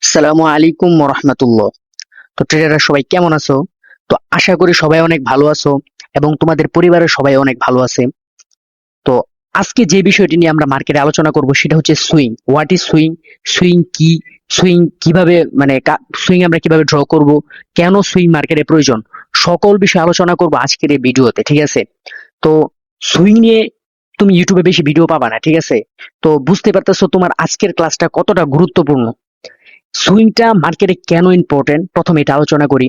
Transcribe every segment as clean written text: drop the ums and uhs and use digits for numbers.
আসসালামু আলাইকুম রহমতুল্লাহ। তো ট্রেডাররা সবাই কেমন আছো? তো আশা করি সবাই অনেক ভালো আছো এবং তোমাদের পরিবারের সবাই অনেক ভালো আছে। তো আজকে যে বিষয়টি নিয়ে আমরা মার্কেটে আলোচনা করব সেটা হচ্ছে swing. What is swing? Swing কি? সুইং কিভাবে মানে সুইং আমরা কিভাবে ড্র করব? কেন সুইং মার্কেটে প্রয়োজন? সকল বিষয় আলোচনা করব আজকের এই ভিডিওতে, ঠিক আছে? তো সুইং নিয়ে তুমি ইউটিউবে বেশি ভিডিও পাবা না, ঠিক আছে? তো বুঝতে পারতেছো তোমার আজকের ক্লাসটা কতটা গুরুত্বপূর্ণ। সুইংটা মার্কেটে কেন ইম্পর্টেন্ট, প্রথমে এটা আলোচনা করি।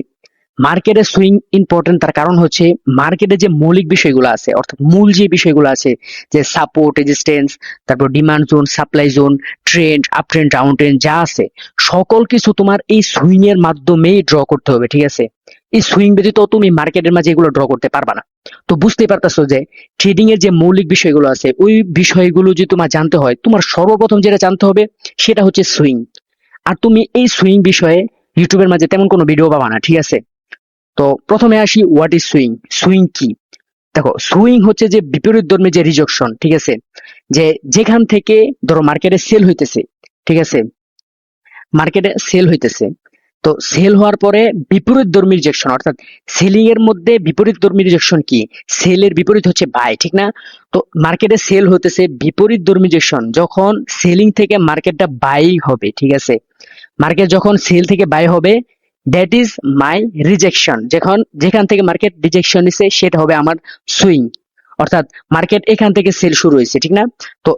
মার্কেটে সুইং ইম্পর্টেন্ট তার কারণ হচ্ছে মার্কেটে যে মৌলিক বিষয়গুলো আছে, অর্থাৎ মূল যে বিষয়গুলো আছে, যে সাপোর্ট, রেজিস্ট্যান্স, তারপর demand zone, supply zone, trend, up trend, down trend যা আছে, সকল কিছু তোমার এই সুইং এর মাধ্যমেই ড্র করতে হবে, ঠিক আছে? এই সুইং ব্যতীত তুমি মার্কেটের মাঝে এগুলো ড্র করতে পারবা না। তো বুঝতেই পারতেছো যে ট্রেডিং এর যে মৌলিক বিষয়গুলো আছে, ওই বিষয়গুলো যদি তোমার জানতে হয়, তোমার সর্বপ্রথম যেটা জানতে হবে সেটা হচ্ছে সুইং। আর তুমি এই সুইং বিষয়ে ইউটিউবের মাঝে তেমন কোনো ভিডিও পাবা না, ঠিক আছে? তো প্রথমে আসি, হোয়াট ইজ সুইং? সুইং কি? দেখো, সুইং হচ্ছে যে বিপরীতধর্মী যে রিজেকশন, ঠিক আছে? যে যেখান থেকে ধরো মার্কেটে সেল হইতেছে, ঠিক আছে? মার্কেটে সেল হইতেছে, তো সেল হওয়ার পরে বিপরীতধর্মী রিজেকশন, অর্থাৎ সেলিং এর মধ্যে বিপরীতধর্মী রিজেকশন কি? সেলের বিপরীত হচ্ছে বাই, ঠিক না? তো মার্কেটে সেল হতেছে, বিপরীতধর্মী রিজেকশন যখন সেলিং থেকে মার্কেটটা বাই হবে, ঠিক আছে? মার্কেট যখন সেল থেকে বাই হবে, দ্যাট ইজ মাই রিজেকশন। যেখান থেকে মার্কেট রিজেকশন নিছে সেটা হবে আমার সুইং। অর্থাৎ মার্কেট এখান থেকে সেল শুরু হয়েছে, ঠিক না? তো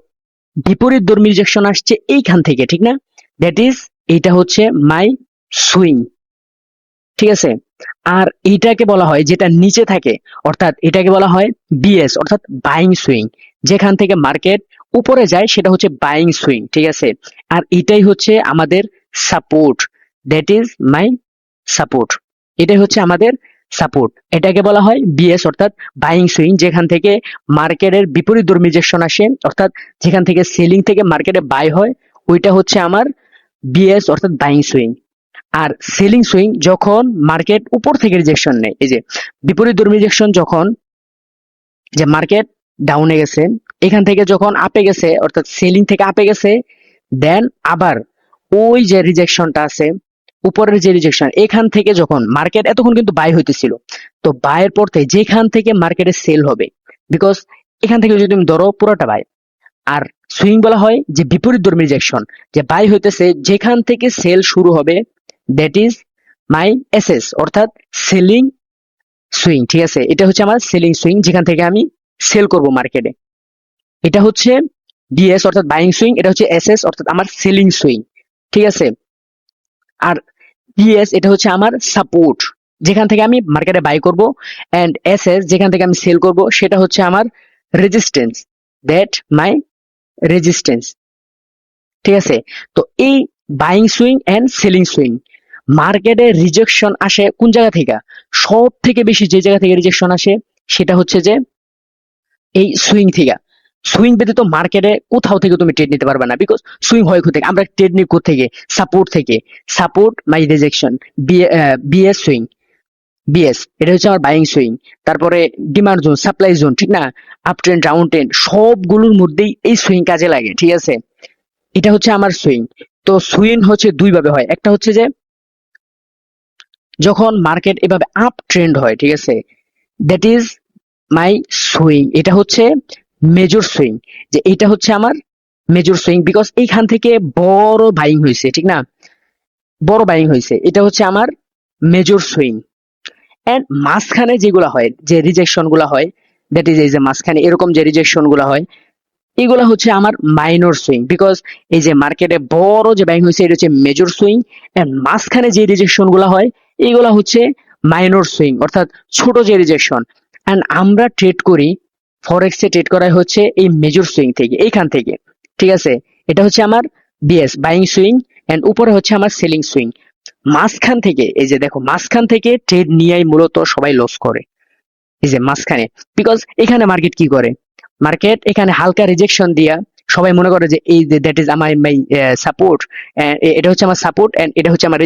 বিপরীত ধর্মী রিজেকশন আসছে এইখান থেকে, ঠিক না? দ্যাট ইজ, এটা হচ্ছে মাই সুইং, ঠিক আছে? আর এইটাকে বলা হয়, যেটা নিচে থাকে, অর্থাৎ এটাকে বলা হয় বিএস, অর্থাৎ বাইং সুইং। যেখান থেকে মার্কেট উপরে যায় সেটা হচ্ছে বাইং সুইং, ঠিক আছে? আর এটাই হচ্ছে আমাদের support, that is my support. এটাই হচ্ছে আমাদের সাপোর্ট। এটাকে বলা হয় বিএস, অর্থাৎ বাইং সুইং। যেখান থেকে মার্কেটের বিপরীত ধর্মী ডিরেকশন আসে, অর্থাৎ যেখান থেকে সেলিং থেকে মার্কেটে বাই হয়, ওইটা হচ্ছে আমার বিএস, অর্থাৎ বাইং সুইং। আর সেলিং সুইং যখন মার্কেট উপর থেকে রিজেকশন নেয়, এই যে বিপরীত ধর্মী রিজেকশন, যখন যে মার্কেট ডাউনে গেছে, এখান থেকে যখন আপে গেছে, অর্থাৎ সেলিং থেকে আপে গেছে, দেন আবার ওই যে রিজেকশনটা আছে, উপরের যে রিজেকশন, এখান থেকে যখন মার্কেট এতক্ষণ কিন্তু বাই হইতেছিল, তো বাইয়ের পর থেকে যেখান থেকে মার্কেটে সেল হবে, বিকজ এখান থেকে যদি তুমি ধরো পুরোটা বাই। আর সুইং বলা হয় যে বিপরীত ধর্মী রিজেকশন, যে বাই হইতেছে যেখান থেকে সেল শুরু হবে, দ্যাট ইজ মাই এসএস, অর্থাৎ সেলিং সুইং, ঠিক আছে? এটা হচ্ছে আমার সেলিং সুইং, যেখান থেকে আমি সেল করব মার্কেটে। এটা হচ্ছে বিএস, অর্থাৎ বাইং সুইং। এটা হচ্ছে এসএস, অর্থাৎ আমার সেলিং সুইং, ঠিক আছে? আর বিএস, এটা হচ্ছে আমার সাপোর্ট, যেখান থেকে আমি মার্কেটে বাই করব। এন্ড এসএস, যেখান থেকে আমি সেল করব, সেটা হচ্ছে আমার রেজিস্ট্যান্স, দ্যাট মাই রেজিস্ট্যান্স, ঠিক আছে? তো এই buying swing and selling swing, মার্কেটে রিজেকশন আসে কোন জায়গা থেকে? সব থেকে বেশি যে জায়গা থেকে রিজেকশন আসে সেটা হচ্ছে যে এই সুইং থেকে। সুইং ব্যতীত মার্কেটে কোথাও থেকে তুমি ট্রেড নিতে পারবে না, বিকজ সুইং হয় কোথেকে? আমরা ট্রেড নিই কোথেকে? সাপোর্ট থেকে। সাপোর্ট মাই রিজেকশন, বিএস সুইং, বিএস এটা হচ্ছে আমার বাইং সুইং। তারপরে ডিমান্ড জোন, সাপ্লাই জোন, ঠিক না? আপ ট্রেন্ড, ডাউন ট্রেন্ড, সবগুলোর মধ্যেই এই সুইং কাজে লাগে, ঠিক আছে? এটা হচ্ছে আমার সুইং। তো সুইং হচ্ছে দুই ভাবে হয়। একটা হচ্ছে যে যখন মার্কেট এভাবে আপ ট্রেন্ড হয়, ঠিক আছে? That is my swing. এটা হচ্ছে মেজর সুইং, যে এটা হচ্ছে আমার মেজর সুইং, বিকজ এইখান থেকে বড় বাইং হয়েছে, ঠিক না? বড় বাইং হয়েছে, এটা হচ্ছে আমার মেজর সুইং। এন্ড মাঝখানে যেগুলো হয়, যে রিজেকশন গুলা হয়, দ্যাট ইজ এই যে মাঝখানে এরকম যে রিজেকশন গুলা হয়, এগুলা হচ্ছে আমার মাইনর সুইং, বিকজ এই যে মার্কেটে বড় যে বাইং হয়েছে এটা হচ্ছে মেজর সুইং। এন্ড মাঝখানে যে রিজেকশন গুলা হয়, এগুলা হচ্ছে মাইনর সুইং, অর্থাৎ ছোট যে রিজেকশন। এন্ড আমরা ট্রেড করি, ফরেক্সে ট্রেড করা হচ্ছে এই মেজর সুইং থেকে, এইখান থেকে, ঠিক আছে? এটা হচ্ছে আমার বিএস, বাইং সুইং। এন্ড উপরে হচ্ছে আমার সেলিং সুইং। মাঝখান থেকে, এই যে দেখো, মাঝখান থেকে ট্রেড নিয়েই মূলত সবাই লস করে, এই যে মাঝখানে। বিকজ এখানে মার্কেট কি করে? মার্কেট এখানে হালকা রিজেকশন দিয়া সবাই মনে করে যে এই যে দ্যাট ইজ আমার মাই সাপোর্ট, এটা হচ্ছে আমার সাপোর্ট এন্ড এটা হচ্ছে আমার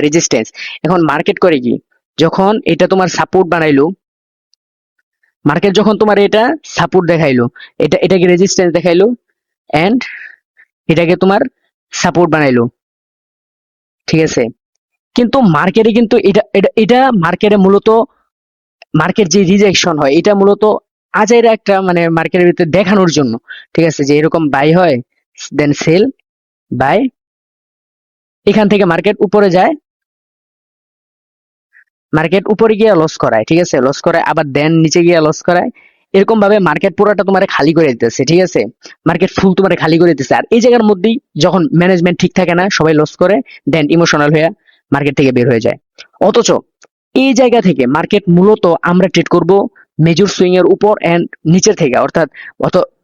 রেজিস্ট্যান্স। এখন মার্কেট করে কি? যখন এটা তোমার সাপোর্ট বানাইলো, মার্কেট যখন তোমার এটা সাপোর্ট দেখাইলো, এটাকে রেজিস্ট্যান্স দেখাইলো, এন্ড এটাকে তোমার সাপোর্ট বানাইলো, ঠিক আছে। কিন্তু মার্কেটে কিন্তু এটা মার্কেটে মূলত মার্কেট যে রিজেকশন হয় এটা মূলত আজের একটা মানে মার্কেটের ভিতরে দেখানোর জন্য। ঠিক আছে, যে এরকম বাই হয়, দেন সেল, বাই, এখান থেকে মার্কেট উপরে যায়, মার্কেট উপরে গিয়ে লস করায়, ঠিক আছে, লস করায় আবার দেন নিচে গিয়ে লস করায়। এরকম ভাবে মার্কেট পুরোটা তোমার খালি করে দিতেছে, ঠিক আছে, মার্কেট ফুল তোমার খালি করে দিতেছে। আর এই জায়গার মধ্যেই যখন ম্যানেজমেন্ট ঠিক থাকে না, সবাই লস করে, দেন ইমোশনাল হয়ে মার্কেট থেকে বের হয়ে যায়। অথচ এই জায়গা থেকে মার্কেট মূলত আমরা ট্রেড করব মেজর সুইং এর উপর এন্ড নিচের থেকে, অর্থাৎ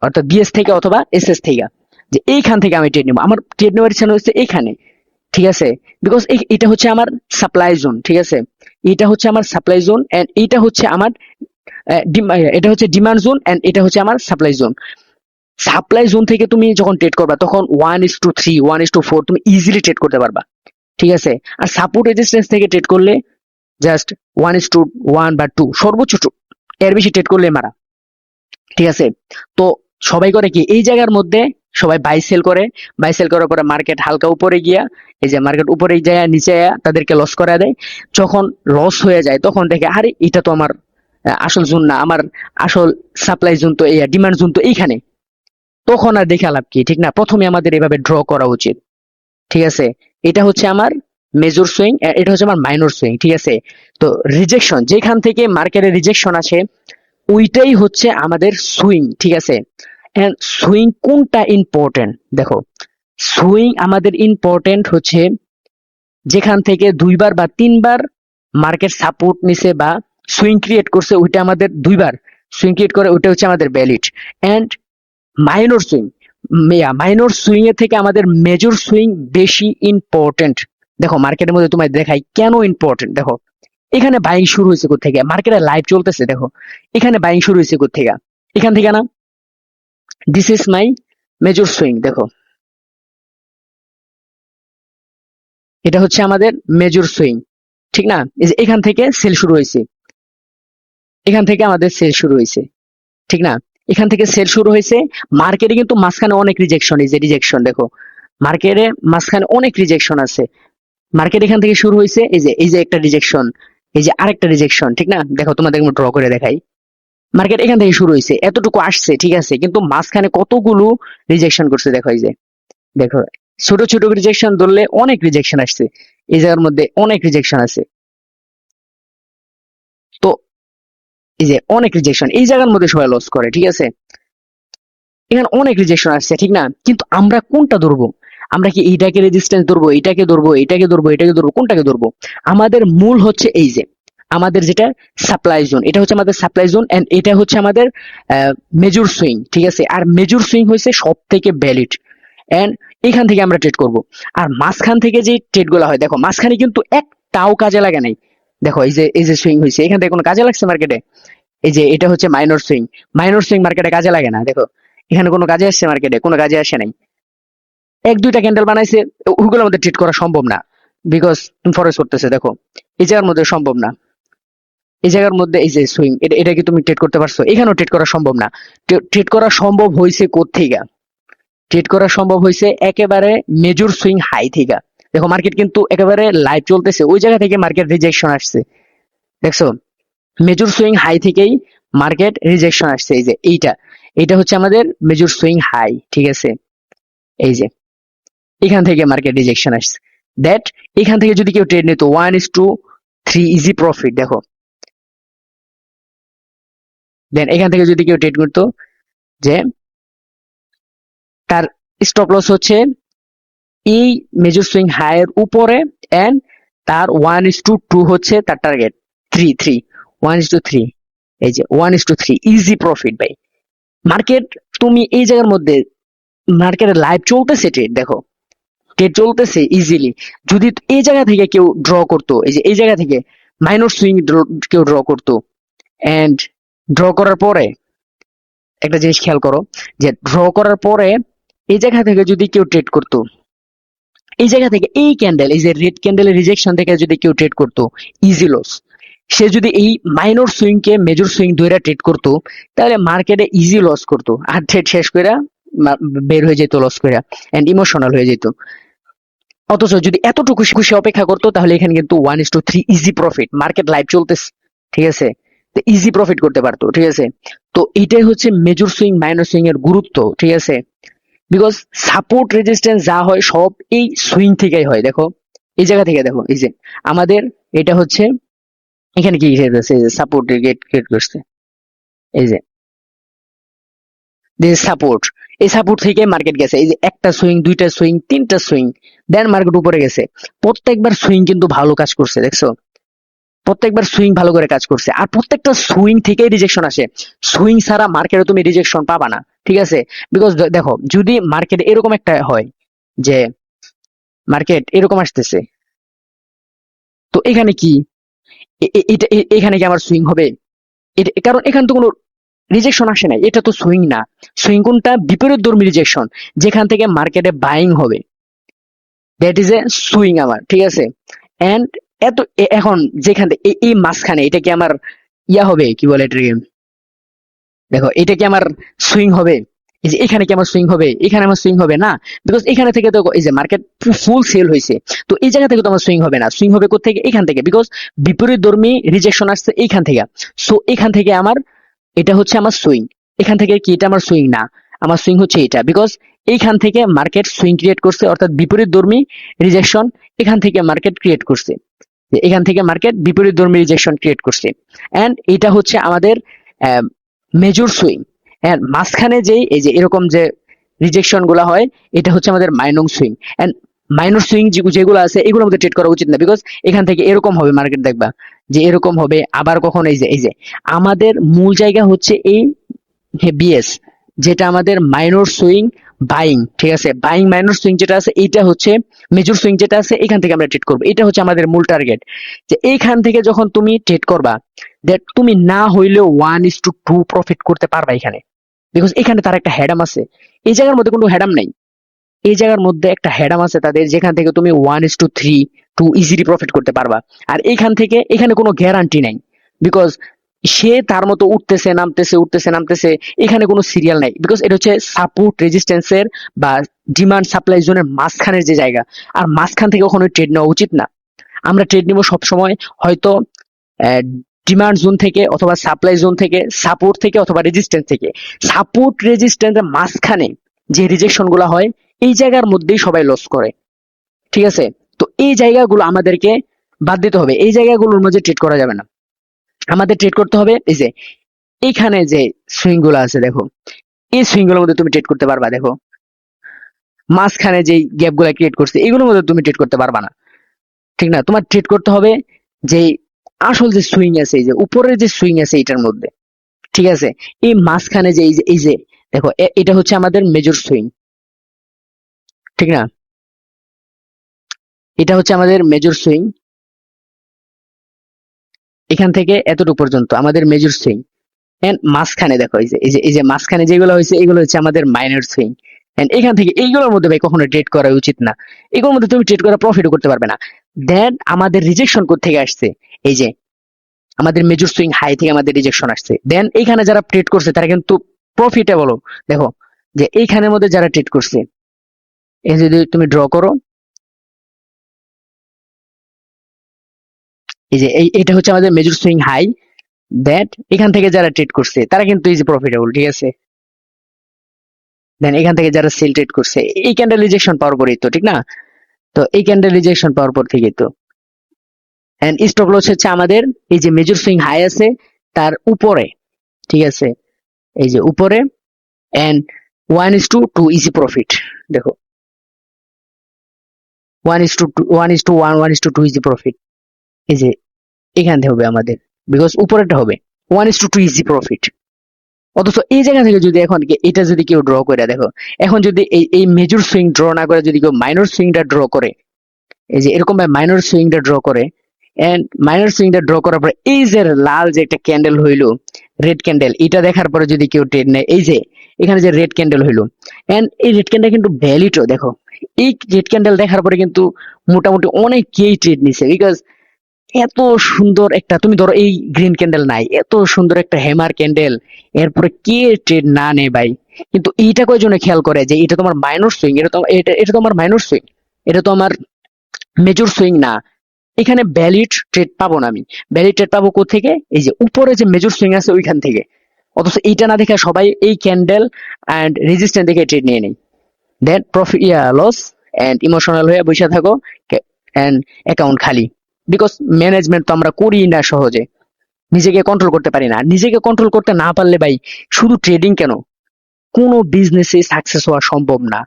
অর্থাৎ বিএস থেকে অথবা এসএস থেকে, যে এইখান থেকে আমি ট্রেড নেবো। আমার ট্রেড নেওয়ার ইচ্ছা হচ্ছে এইখানে, ঠিক আছে, বিকজ এটা হচ্ছে আমার সাপ্লাই জোন, ঠিক আছে, এটা হচ্ছে আমার সাপ্লাই জোন এন্ড এটা হচ্ছে আমার এটা হচ্ছে ডিমান্ড জোন এন্ড এটা হচ্ছে আমার সাপ্লাই জোন। সাপ্লাই জোন থেকে তুমি যখন ট্রেড করবা তখন 1:3 1:4 তুমি ইজিলি ট্রেড করতে পারবা, ঠিক আছে। আর সাপোর্ট রেজিস্ট্যান্স থেকে ট্রেড করলে জাস্ট 1:1 বা 2 সর্বোচ্চ 2, এর বেশি ট্রেড করলে মারা, ঠিক আছে। তো সবাই করে কি এই জায়গার মধ্যে সবাই বাই সেল করে, বাই সেল করার পরে মার্কেট হালকা উপরে গিয়া, এই যে মার্কেট উপরে যায় নিচে তাদেরকে লস করে দেয়। যখন লস হয়ে যায় তখন দেখে আরে এটা তো আমার আসল জোন না, আমার আসল সাপ্লাই জোন তো এই ডিমান্ড জোন তো এইখানে। তখন আর দেখে লাভ কি, ঠিক না? প্রথমে আমাদের এভাবে ড্র করা উচিত, ঠিক আছে। এটা হচ্ছে আমার মেজর সুইং, এটা হচ্ছে আমার মাইনর সুইং, ঠিক আছে। তো রিজেকশন যেখান থেকে মার্কেটে রিজেকশন আসে ওইটাই হচ্ছে আমাদের সুইং, ঠিক আছে। এন্ড সুইং কোনটা ইম্পর্টেন্ট দেখো, সুইং আমাদের ইম্পর্টেন্ট হচ্ছে যেখান থেকে দুইবার বা তিনবার মার্কেট সাপোর্ট নিছে বা সুইং ক্রিয়েট করছে, ওইটা আমাদের দুইবার সুইং ক্রিয়েট করে, ওইটা হচ্ছে আমাদের valid. And minor swing, minor swing এর থেকে আমাদের মেজর সুইং বেশি ইম্পর্টেন্ট। দেখো মার্কেটের মধ্যে তোমায় দেখাই কেন ইম্পর্টেন্ট। দেখো এখানে বাইং শুরু হয়েছে কোথেকে, মার্কেটে লাইভ চলতেছে, দেখো এখানে বাইং শুরু হয়েছে কোথেকে, এখান থেকে না। This is my major swing, দেখো এটা হচ্ছে আমাদের মেজর সুইং, ঠিক না? এই যে এখান থেকে সেল শুরু হয়েছে, এখান থেকে আমাদের সেল শুরু হয়েছে, ঠিক না? এখান থেকে সেল শুরু হয়েছে। মার্কেটে কিন্তু মাঝখানে অনেক রিজেকশন, এই যে রিজেকশন দেখো, মার্কেটে মাঝখানে অনেক রিজেকশন আছে। মার্কেট এখান থেকে শুরু হয়েছে, এই যে একটা রিজেকশন, এই যে আরেকটা রিজেকশন, ঠিক না? দেখো তোমাদের ড্র করে দেখাই, মার্কেট এখান থেকে শুরু হয়েছে, এতটুকু আসছে, ঠিক আছে, কিন্তু মাঝখানে কতগুলো রিজেকশন করছে দেখো, এই যে দেখো ছোট ছোট রিজেকশন ধরলে অনেক রিজেকশন আসছে, এই জায়গার মধ্যে অনেক রিজেকশন আছে। তো এই যে অনেক রিজেকশন, এই জায়গার মধ্যে সবাই লস করে, ঠিক আছে, এখানে অনেক রিজেকশন আসছে, ঠিক না? কিন্তু আমরা কোনটা ধরবো? আমরা কি এইটাকে রেজিস্ট্যান্স ধরবো, এটাকে ধরবো, এটাকে ধরবো, এটাকে ধরবো, কোনটাকে ধরবো? আমাদের মূল হচ্ছে এই যে আমাদের যেটা সাপ্লাই জোন, এটা হচ্ছে আমাদের সাপ্লাই জোন এন্ড এটা হচ্ছে আমাদের মেজর সুইং, ঠিক আছে। আর মেজর সুইং হচ্ছে সব থেকে ভ্যালিড এন্ড এখান থেকে আমরা ট্রেড করব। আর মাঝখান থেকে যে ট্রেড গুলো হয়, দেখো মাঝখানে কিন্তু একটাও কাজে লাগে নাই। দেখো এই যে সুইং হয়েছে, এখান থেকে কোনো কাজে লাগছে মার্কেটে? এই যে এটা হচ্ছে মাইনর সুইং, মাইনর সুইং মার্কেটে কাজে লাগে না। দেখো এখানে কোনো কাজে আসছে মার্কেটে? কোনো কাজে আসে নাই। এক দুইটা ক্যান্ডেল বানাইছে, ওগুলোর মধ্যে ট্রেড করা সম্ভব না, বিকজ ফরেস্ট করতেছে। দেখো এই জায়গার মধ্যে সম্ভব না, এই জায়গার মধ্যে এই যে সুইং, এটা কি তুমি ট্রেড করতে পারছো? এখানেও ট্রেড করা সম্ভব না। ট্রেড করা সম্ভব হয়েছে কোত্থেকে? ট্রেড করা সম্ভব হয়েছে একেবারে মেজর সুইং হাই থেকে। দেখো মার্কেট কিন্তু একেবারে লাইভ চলতেছে, ওই জায়গা থেকে মার্কেট রিজেকশন আসছে, দেখছো? মেজর সুইং হাই থেকেই মার্কেট রিজেকশন আসছে। এই যে এইটা হচ্ছে আমাদের মেজর সুইং হাই, ঠিক আছে। এই যে এখান থেকে মার্কেট রিজেকশন আসছে, দ্যাট এখান থেকে যদি কেউ ট্রেড নিত 1:3 ইজি প্রফিট, দেখো দেন এখান থেকে যদি কেউ ট্রেড করতো, যে তার স্টপ লস হচ্ছে এই মেজর সুইং হাই এর উপরে এন্ড তার 1:2 হচ্ছে তার টার্গেট, 3 1:3, এই যে 1:3 ইজি প্রফিট ভাই। মার্কেট তুমি এই জায়গার মধ্যে মার্কেটে লাইভ চলতেছে ট্রেড, দেখো ট্রেড চলতেছে ইজিলি। যদি এই জায়গা থেকে কেউ ড্র করতো, এই যে এই জায়গা থেকে মাইনর সুইং কেউ ড্র করতো এন্ড ড্র করার পরে একটা জিনিস খেয়াল করো, যে ড্র করার পরে এই জায়গা থেকে যদি কেউ ট্রেড করতো, এই জায়গা থেকে এই ক্যান্ডেল, এই যে রেড ক্যান্ডেলের রিজেকশন থেকে যদি কেউ ট্রেড করতো, ইজি লস। সে যদি এই মাইনর সুইং কে মেজর সুইং ধরে ট্রেড করতো, তাহলে মার্কেটে ইজি লস করতো আর ট্রেড শেষ করে বের হয়ে যেত লস করে এন্ড ইমোশনাল হয়ে যেত। অথচ যদি এতটুকু খুশি খুশি অপেক্ষা করতো তাহলে এখানে কিন্তু 1:3 ইজি প্রফিট, মার্কেট লাইভ চলতেছে, ঠিক আছে, ইজি প্রফিট করতে পারতো, ঠিক আছে। তো এটাই হচ্ছে মেজর সুইং মাইনর সুইং এর গুরুত্ব, ঠিক আছে। বিকজ সাপোর্ট রেজিস্ট্যান্স যা হয় সব এই সুইং থেকেই হয়। দেখো এই জায়গা থেকে, দেখো এই যে আমাদের এটা হচ্ছে এখানে কি সাপোর্ট গেট ক্রিয়েট করছে, এই যে সাপোর্ট, এই সাপোর্ট থেকে মার্কেট গেছে, এই যে একটা সুইং, দুইটা সুইং, তিনটা সুইং, দেন মার্কেট উপরে গেছে। প্রত্যেকবার সুইং কিন্তু ভালো কাজ করছে, দেখছো, প্রত্যেকবার সুইং ভালো করে কাজ করছে, আর প্রত্যেকটা সুইং থেকেই রিজেকশন আসে। সুইং ছাড়া মার্কেটে তুমি রিজেকশন পাবা না, ঠিক আছে। বিকজ দেখো যদি মার্কেট এরকম একটা হয় যে মার্কেট এরকম আসতেছে, তো এখানে কি এখানে কি আমার সুইং হবে? কারণ এখানে তো কোনো রিজেকশন আসে নাই, এটা তো সুইং না। সুইং কোনটা? বিপরীতধর্মী রিজেকশন, যেখান থেকে মার্কেটে বাইং হবে, দ্যাট ইজ এ সুইং আমার, ঠিক আছে। এন্ড এত এখন যেখান থেকে এই মাঝখানে এটা কি আমার ইয়া হবে, কি বলে এটাকে, দেখো এটা কি আমার সুইং হবে? এই যে এখানে কি আমার সুইং হবে? এখানে আমার সুইং হবে না। বিকজ এখানে থেকে তো এই যে মার্কেট ফুল সেল হয়েছে, তো এই জায়গা থেকে তো আমার সুইং হবে না। সুইং হবে কোথা থেকে? এখান থেকে, বিকজ বিপরীতধর্মী রিজেকশন আসছে এইখান থেকে। সো এখান থেকে আমার এটা হচ্ছে আমার সুইং। এখান থেকে কি এটা আমার সুইং না, আমার সুইং হচ্ছে এটা। বিকজ এইখান থেকে মার্কেট সুইং ক্রিয়েট করছে, অর্থাৎ বিপরীতধর্মী রিজেকশন এখান থেকে মার্কেট ক্রিয়েট করছে, এখান থেকে মার্কেট বিপরীতধর্মী রিজেকশন ক্রিয়েট করছে। এন্ড এটা হচ্ছে আমাদের মেজর সুইং। এন্ড মাঝখানে যেই এই যে এরকম যে রিজেকশন গুলা হয়, এটা হচ্ছে আমাদের minor swing. And minor swing যেগুলো আছে এগুলোর মধ্যে ট্রেড করা উচিত না, বিকজ এখান থেকে এরকম হবে মার্কেট, দেখবা যে এরকম হবে। আবার কখন এই যে আমাদের মূল জায়গা হচ্ছে এই বিএস, যেটা আমাদের মাইনর সুইং বাইং, ঠিক আছে। বাইং মাইনর সুইং যেটা আছে এইটা হচ্ছে মেজর সুইং যেটা আছে, এখান থেকে আমরা ট্রেড করবো। এটা হচ্ছে আমাদের মূল টার্গেট, যে এইখান থেকে যখন তুমি ট্রেড করবা, দ্যাট তুমি না হইলেও 1:2 প্রফিট করতে পারবা এখানে। বিকজ এখানে তার একটা হেডাম আছে, এই জায়গার মধ্যে কোনো হেডাম নাই। এই জায়গার মধ্যে একটা হেডাম আছে তাদের, যেখান থেকে তুমি 1:3 টু ইজিলি প্রফিট করতে পারবা। আর এইখান থেকে এখানে কোনো গ্যারান্টি নাই, বিকজ সে তার মতো উঠতেছে নামতেছে, উঠতেছে নামতেছে, এখানে কোনো সিরিয়াল নাই। বিকজ এটা হচ্ছে সাপোর্ট রেজিস্ট্যান্সের বা ডিমান্ড সাপ্লাই জোনের মাঝখানের যে জায়গা, আর মাঝখান থেকে কখনো ট্রেড নেওয়া উচিত না। আমরা ট্রেড নিব সবসময় হয়তো ডিমান্ড জোন থেকে, অথবা সাপ্লাই জোন থেকে, সাপোর্ট থেকে, অথবা রেজিস্ট্যান্স থেকে। সাপোর্ট রেজিস্ট্যান্সের মাঝখানে যে রিজেকশন গুলা হয়, এই জায়গার মধ্যেই সবাই লস করে, ঠিক আছে। তো এই জায়গাগুলো আমাদেরকে বাদ দিতে হবে, এই জায়গাগুলোর মধ্যে ট্রেড করা যাবে না। আমাদের ট্রেড করতে হবে এই যে এইখানে যে সুইং গুলো আছে, দেখো এই সুইং গুলোর মধ্যে তুমি ট্রেড করতে পারবা। দেখো মাঝখানে যে গ্যাপ গুলা ক্রিয়েট করছে, এগুলোর মধ্যে তুমি ট্রেড করতে পারবা না, ঠিক না। তোমার ট্রেড করতে হবে যে আসল যে সুইং আছে, এই যে উপরের যে সুইং আছে এটার মধ্যে, ঠিক আছে। এই মাঝখানে যে এই যে দেখো এটা হচ্ছে আমাদের মেজর সুইং, ঠিক না, এটা হচ্ছে আমাদের মেজর সুইং। এখান থেকে এতটুকু পর্যন্ত আমাদের মেজর সুইং। এন্ড মাঝখানে দেখো এই যে মাঝখানে যেগুলো হয়েছে, এগুলো হচ্ছে আমাদের মাইনর সুইং। এন্ড এখান থেকে এইগুলোর মধ্যে ভাই কখনো ট্রেড করা উচিত না। এগুলোর মধ্যে তুমি ট্রেড করা প্রফিটও করতে পারবে না। দেন আমাদের রিজেকশন থেকে আসছে, এই যে আমাদের মেজর সুইং হাই থেকে আমাদের রিজেকশন আসছে। দেন এইখানে যারা ট্রেড করছে তারা কিন্তু প্রফিটেবল। দেখো যে এইখানের মধ্যে যারা ট্রেড করছে, এই যদি তুমি ড্র করো, এই যে এটা হচ্ছে আমাদের মেজর সুইং হাই, দ্যাট এখান থেকে যারা ট্রেড করছে তারা কিন্তু ইজি প্রফিটেবল, ঠিক আছে। দেন এখান থেকে যারা সেল ট্রেড করছে, এই ক্যান্ডেল রিজেকশন পাওয়ার পরেই তো, ঠিক না। তো এই ক্যান্ডেল রিজেকশন পাওয়ার পর থেকে তো এন্ড স্টপ লস হচ্ছে আমাদের এই যে মেজর সুইং হাই আছে তার উপরে, ঠিক আছে, এই যে উপরে। এন্ড 1:2 ইজি প্রফিট, দেখো 1:1, 1:2 ইজি প্রফিট, এই যে এখান থেকে হবে আমাদের, বিকজ উপরেরটা হবে 1:2 ইজি প্রফিট। অথচ এই জায়গা থেকে যদি এখন এটা যদি কেউ ড্র করে, দেখো এখন যদি এই মেজর সুইং ড্র না করে যদি কেউ মাইনর সুইংটা ড্র করে, এই যে এরকম ভাবে মাইনর সুইংটা ড্র করে, এন্ড মাইনর সুইংটা ড্র করার পরে এই যে লাল যে একটা ক্যান্ডেল হইলো, রেড ক্যান্ডেল, এটা দেখার পরে যদি কেউ ট্রেড নেয়, এই যে এখানে যে রেড ক্যান্ডেল হইলো, এন্ড এই রেড ক্যান্ডেল কিন্তু ভ্যালিডও, দেখো এই রেড ক্যান্ডেল দেখার পরে কিন্তু মোটামুটি অনেকেই ট্রেড নিছে। বিকজ এত সুন্দর একটা, তুমি ধরো এই গ্রিন ক্যান্ডেল নাই, এত সুন্দর একটা হ্যামার ক্যান্ডেল, এরপরে কে ট্রেড না নেয় ভাই। কিন্তু এইটা কয়জনে খেয়াল করে যে এটা তোমার মাইনর সুইং, এটা তো আমার মাইনর সুইং, এটা তো আমার মেজর সুইং না, এখানে ভ্যালিড ট্রেড পাবো না। আমি ভ্যালিড ট্রেড পাবো কোত্থেকে? এই যে উপরে যে মেজর সুইং আছে ওইখান থেকে। অথচ এইটা না দেখে সবাই এই ক্যান্ডেল অ্যান্ড রেজিস্ট্যান্স দেখে ট্রেড নিয়ে নেই। দেন প্রফিট লস অ্যান্ড ইমোশনাল হয়ে বসে থাকো অ্যান্ড অ্যাকাউন্ট খালি। বিকজ ম্যানেজমেন্ট তো আমরা করি না সহজে, নিজেকে কন্ট্রোল করতে পারি না। নিজেকে কন্ট্রোল করতে না পারলে ভাই শুধু ট্রেডিং কেন, কোনো বিজনেসে সাকসেস হওয়া সম্ভব না।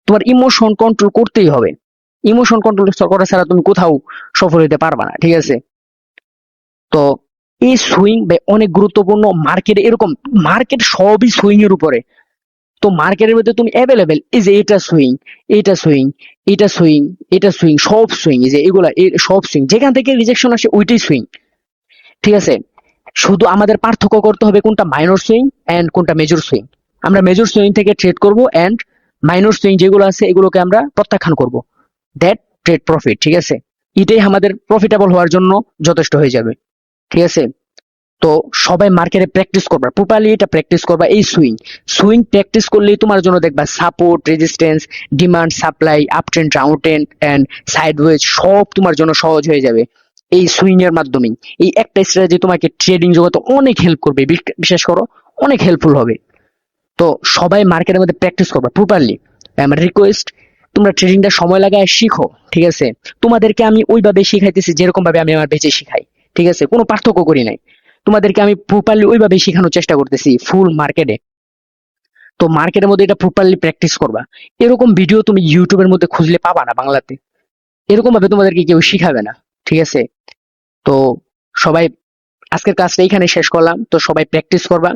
তোমার ইমোশন কন্ট্রোল করতেই হবে। ইমোশন কন্ট্রোল করা ছাড়া তুমি কোথাও সফল হতে পারবা না, ঠিক আছে? তো এই সুইং অনেক গুরুত্বপূর্ণ মার্কেটে। এরকম মার্কেট সবই সুইং এর উপরে। তো মার্কেটের মধ্যে তুমি অ্যাভেলেবেল, এই যে এটা সুইং, এটা সুইং, এটা সুইং, এটা সুইং, সব সুইং, এই যে এগুলা সব সুইং, যেখান থেকে রিজেকশন আসে ওইটাই সুইং, ঠিক আছে? শুধু আমাদের পার্থক্য করতে হবে কোনটা মাইনর সুইং এন্ড কোনটা মেজর সুইং। আমরা মেজর সুইং থেকে ট্রেড করব এন্ড মাইনর সুইং যেগুলো আছে এগুলোকে আমরা প্রত্যাখ্যান করব। দ্যাট ট্রেড প্রফিট, ঠিক আছে? এটাই আমাদের প্রফিটেবল হওয়ার জন্য যথেষ্ট হয়ে যাবে, ঠিক আছে? তো সবাই মার্কেটে প্র্যাকটিস করবা, প্রপারলি এটা প্র্যাকটিস করবা। এই সুইং সুইং প্র্যাকটিস করলেই তোমার জন্য দেখবা support, resistance, demand, supply, up trend, down trend and sideways সব তোমার জন্য সহজ হয়ে যাবে এই সুইং এর মাধ্যমেই। এই একটা স্ট্র্যাটেজি তোমাকে ট্রেডিং জগতে অনেক হেল্প করবে, বিশেষ করো অনেক হেল্পফুল হবে। তো সবাই মার্কেটের মধ্যে প্র্যাকটিস করবা প্রপারলি। আমার রিকোয়েস্ট, তোমরা ট্রেডিংটা সময় লাগায় শিখো, ঠিক আছে? তোমাদেরকে আমি ওইভাবে শিখাইতেছি যেরকম ভাবে আমি আমার বেঁচে শিখাই, ঠিক আছে? কোনো পার্থক্য করি নাই। তোমাদেরকে আমি প্রপারলি ওইভাবে শেখানোর চেষ্টা করতেছি ফুল মার্কেটে। তো মার্কেটের মধ্যে এটা প্রপারলি প্র্যাকটিস করবা। এরকম ভিডিও তুমি ইউটিউবের মধ্যে খুঁজলে পাবা না বাংলাতে। এরকম ভাবে তোমাদেরকে কেউ শিখাবে না, ঠিক আছে? তো সবাই, আজকের কাজটা এখানে শেষ করলাম। তো সবাই প্র্যাকটিস করবা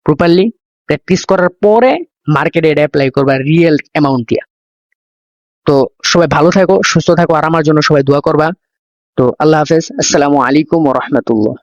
প্রপারলি। প্র্যাকটিস করার পরে মার্কেটে এটা অ্যাপ্লাই করবা রিয়েল অ্যামাউন্ট দিয়া। তো সবাই ভালো থাকো, সুস্থ থাকো, আর আমার জন্য সবাই দোয়া করবা। তো আল্লাহ হাফেজ, আসসালামু আলাইকুম ওয়া রাহমাতুল্লাহ।